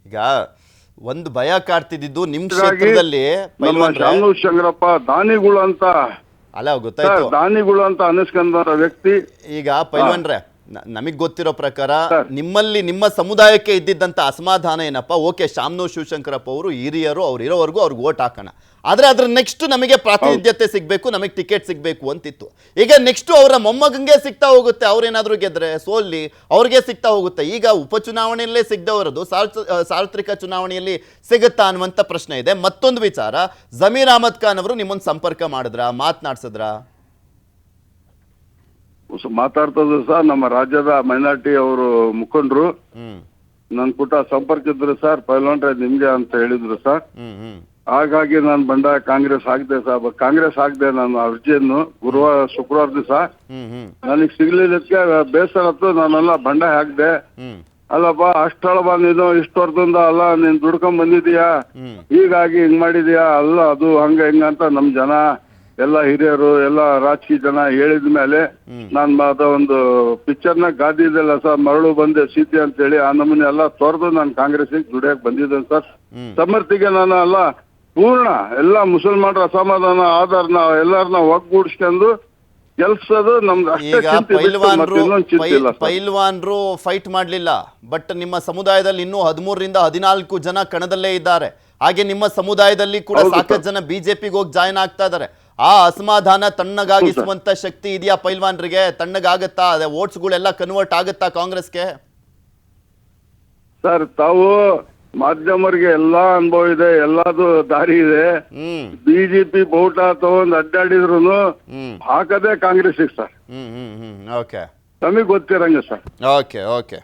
ಈಗ ಒಂದು ಭಯ ಕಾಡ್ತಿದ್ದು ನಿಮ್ ಕ್ಷೇತ್ರದಲ್ಲಿ ಪೈಲ್ವಾನ್ರೆ ಶಂಕರಪ್ಪ ದಾನಿಗಳು ಅಂತ ಅಲ್ಲ ಗೊತ್ತಾಯ್ತು ದಾನಿಗಳು ಅಂತ ಅನಿಸ್ಕೊಂಡ ವ್ಯಕ್ತಿ. ಈಗ ಪೈಲ್ವಾನ್ರೆ ನಮಗ್ ಗೊತ್ತಿರೋ ಪ್ರಕಾರ ನಿಮ್ಮಲ್ಲಿ ನಿಮ್ಮ ಸಮುದಾಯಕ್ಕೆ ಇದ್ದಿದ್ದಂತ ಅಸಮಾಧಾನ ಏನಪ್ಪ, ಓಕೆ ಶಾಮನೂರ್ ಶಿವಶಂಕರಪ್ಪ ಅವರು ಹಿರಿಯರು, ಅವ್ರು ಇರೋವರೆಗೂ ಅವ್ರಿಗೆ ಓಟ್ ಹಾಕೋಣ, ಆದ್ರೆ ಅದ್ರ ನೆಕ್ಸ್ಟ್ ನಮಗೆ ಪ್ರಾತಿನಿಧ್ಯತೆ ಸಿಗ್ಬೇಕು, ನಮಗೆ ಟಿಕೆಟ್ ಸಿಗ್ಬೇಕು ಅಂತಿತ್ತು. ಈಗ ನೆಕ್ಸ್ಟ್ ಅವರ ಮೊಮ್ಮಗಂಗೆ ಸಿಗ್ತಾ ಹೋಗುತ್ತೆ, ಅವ್ರೇನಾದ್ರೂ ಗೆದ್ರೆ ಸೋಲ್ಲಿ ಅವ್ರಿಗೆ ಸಿಗ್ತಾ ಹೋಗುತ್ತೆ. ಈಗ ಉಪಚುನಾವಣೆಯಲ್ಲೇ ಸಿಗದವರದು ಸಾರ್ವತ್ರಿಕ ಚುನಾವಣೆಯಲ್ಲಿ ಸಿಗುತ್ತಾ ಅನ್ನುವಂಥ ಪ್ರಶ್ನೆ ಇದೆ. ಮತ್ತೊಂದು ವಿಚಾರ, ಜಮೀರ್ ಅಹಮದ್ ಖಾನ್ ಅವರು ನಿಮ್ಮನ್ನು ಸಂಪರ್ಕ ಮಾಡಿದ್ರ, ಮಾತನಾಡ್ಸಿದ್ರ? ಮಾತಾಡ್ತದ್ರು ಸರ್, ನಮ್ಮ ರಾಜ್ಯದ ಮೈನಾರಿಟಿ ಅವರು ಮುಖಂಡರು ನನ್ ಕೂಟ ಸಂಪರ್ಕ ಇದ್ರು ಸರ್. ಪೈಲ್ವಾನ್ರೆ ನಿಮ್ಗೆ ಅಂತ ಹೇಳಿದ್ರು ಸರ್. ಹಾಗಾಗಿ ನಾನು ಬಂಡಾಯ ಕಾಂಗ್ರೆಸ್ ಹಾಕ್ದೆ ಸರ್. ಕಾಂಗ್ರೆಸ್ ಹಾಕ್ದೆ ನಾನು ಅರ್ಜಿಯನ್ನು ಶುಕ್ರವಾರ ದಿವಸ. ನನಗ್ ಸಿಗ್ಲಿದ್ದಕ್ಕೆ ಬೇಸರ ಹತ್ತು ನಾನೆಲ್ಲ ಬಂಡಾಯ ಹಾಕ್ದೆ. ಅಲ್ಲಪ್ಪ ಅಷ್ಟಳಪ್ಪ ನೀನು ಇಷ್ಟು ವರ್ಷದಿಂದ ಅಲ್ಲ ನೀನ್ ದುಡ್ಕೊಂಡ್ ಬಂದಿದೀಯಾ, ಹೀಗಾಗಿ ಹಿಂಗ್ ಮಾಡಿದೀಯಾ, ಅಲ್ಲ ಅದು ಹಂಗ ಹಿಂಗ ಅಂತ ನಮ್ ಜನ ಎಲ್ಲ ಹಿರಿಯರು ಎಲ್ಲ ರಾಜಕೀಯ ಜನ ಹೇಳಿದ ಮೇಲೆ ನಾನ್ ಅದ ಒಂದು ಪಿಕ್ಚರ್ನ ಗಾದಿ ಇದೆಲ್ಲ ಸರ್, ಮರಳು ಬಂದೆ ಸೀತೆ ಅಂತ ಹೇಳಿ ಆ ನಮೂನೆ ಎಲ್ಲ ತೊರೆದು ನಾನು ಕಾಂಗ್ರೆಸ್ಗೆ ದುಡಿಯಕ್ ಬಂದಿದ್ದೇನೆ ಸರ್. ಸಮರ್ಥಿಗೆ ನಾನು ಎಲ್ಲ ಪೂರ್ಣ ಎಲ್ಲ ಮುಸಲ್ಮಾನರ ಅಸಮಾಧಾನ ಆಧಾರನ ಎಲ್ಲರನ್ನ ಒಗ್ಗೂಡಿಸ್ಕೊಂಡು ಗೆಲ್ಸೋದು ನಮ್ದು ಅಷ್ಟೇ. ಪೈಲ್ವಾನ್ರು ಫೈಟ್ ಮಾಡ್ಲಿಲ್ಲ, ಬಟ್ ನಿಮ್ಮ ಸಮುದಾಯದಲ್ಲಿ ಇನ್ನೂ 13ರಿಂದ 14 ಜನ ಕಣದಲ್ಲೇ ಇದ್ದಾರೆ. ಹಾಗೆ ನಿಮ್ಮ ಸಮುದಾಯದಲ್ಲಿ ಕೂಡ ಸಾಕಷ್ಟು ಜನ ಬಿಜೆಪಿಗೆ ಹೋಗಿ ಜಾಯ್ನ್ ಆಗ್ತಾ ಇದಾರೆ. ಆ ಅಸಮಾಧಾನ ತಣ್ಣಗಾಗಿಸುವಂತ ಶಕ್ತಿ ಇದೆಯಾ ಪೈಲ್ವಾನ್ರಿಗೆ? ತಣ್ಣಗಾಗತ್ತಾ? ಅದೇ ವೋಟ್ಸ್ಗಳೆಲ್ಲ ಕನ್ವರ್ಟ್ ಆಗುತ್ತಾ ಕಾಂಗ್ರೆಸ್ಗೆ? ಸರ್ ತಾವು ಮಾಧ್ಯಮರಿಗೆ ಎಲ್ಲಾ ಅನುಭವ ಇದೆ, ಎಲ್ಲಾದು ದಾರಿ ಇದೆ. ಬಿಜೆಪಿ ಬಹುಟ ತಗೊಂಡ್ ಅಡ್ಡಾಡಿದ್ರು ಹಾಕದೆ ಕಾಂಗ್ರೆಸ್ ಸರ್. ಓಕೆ, ನಮಗ್ ಗೊತ್ತಿರಂಗ ಸರ್. Okay okay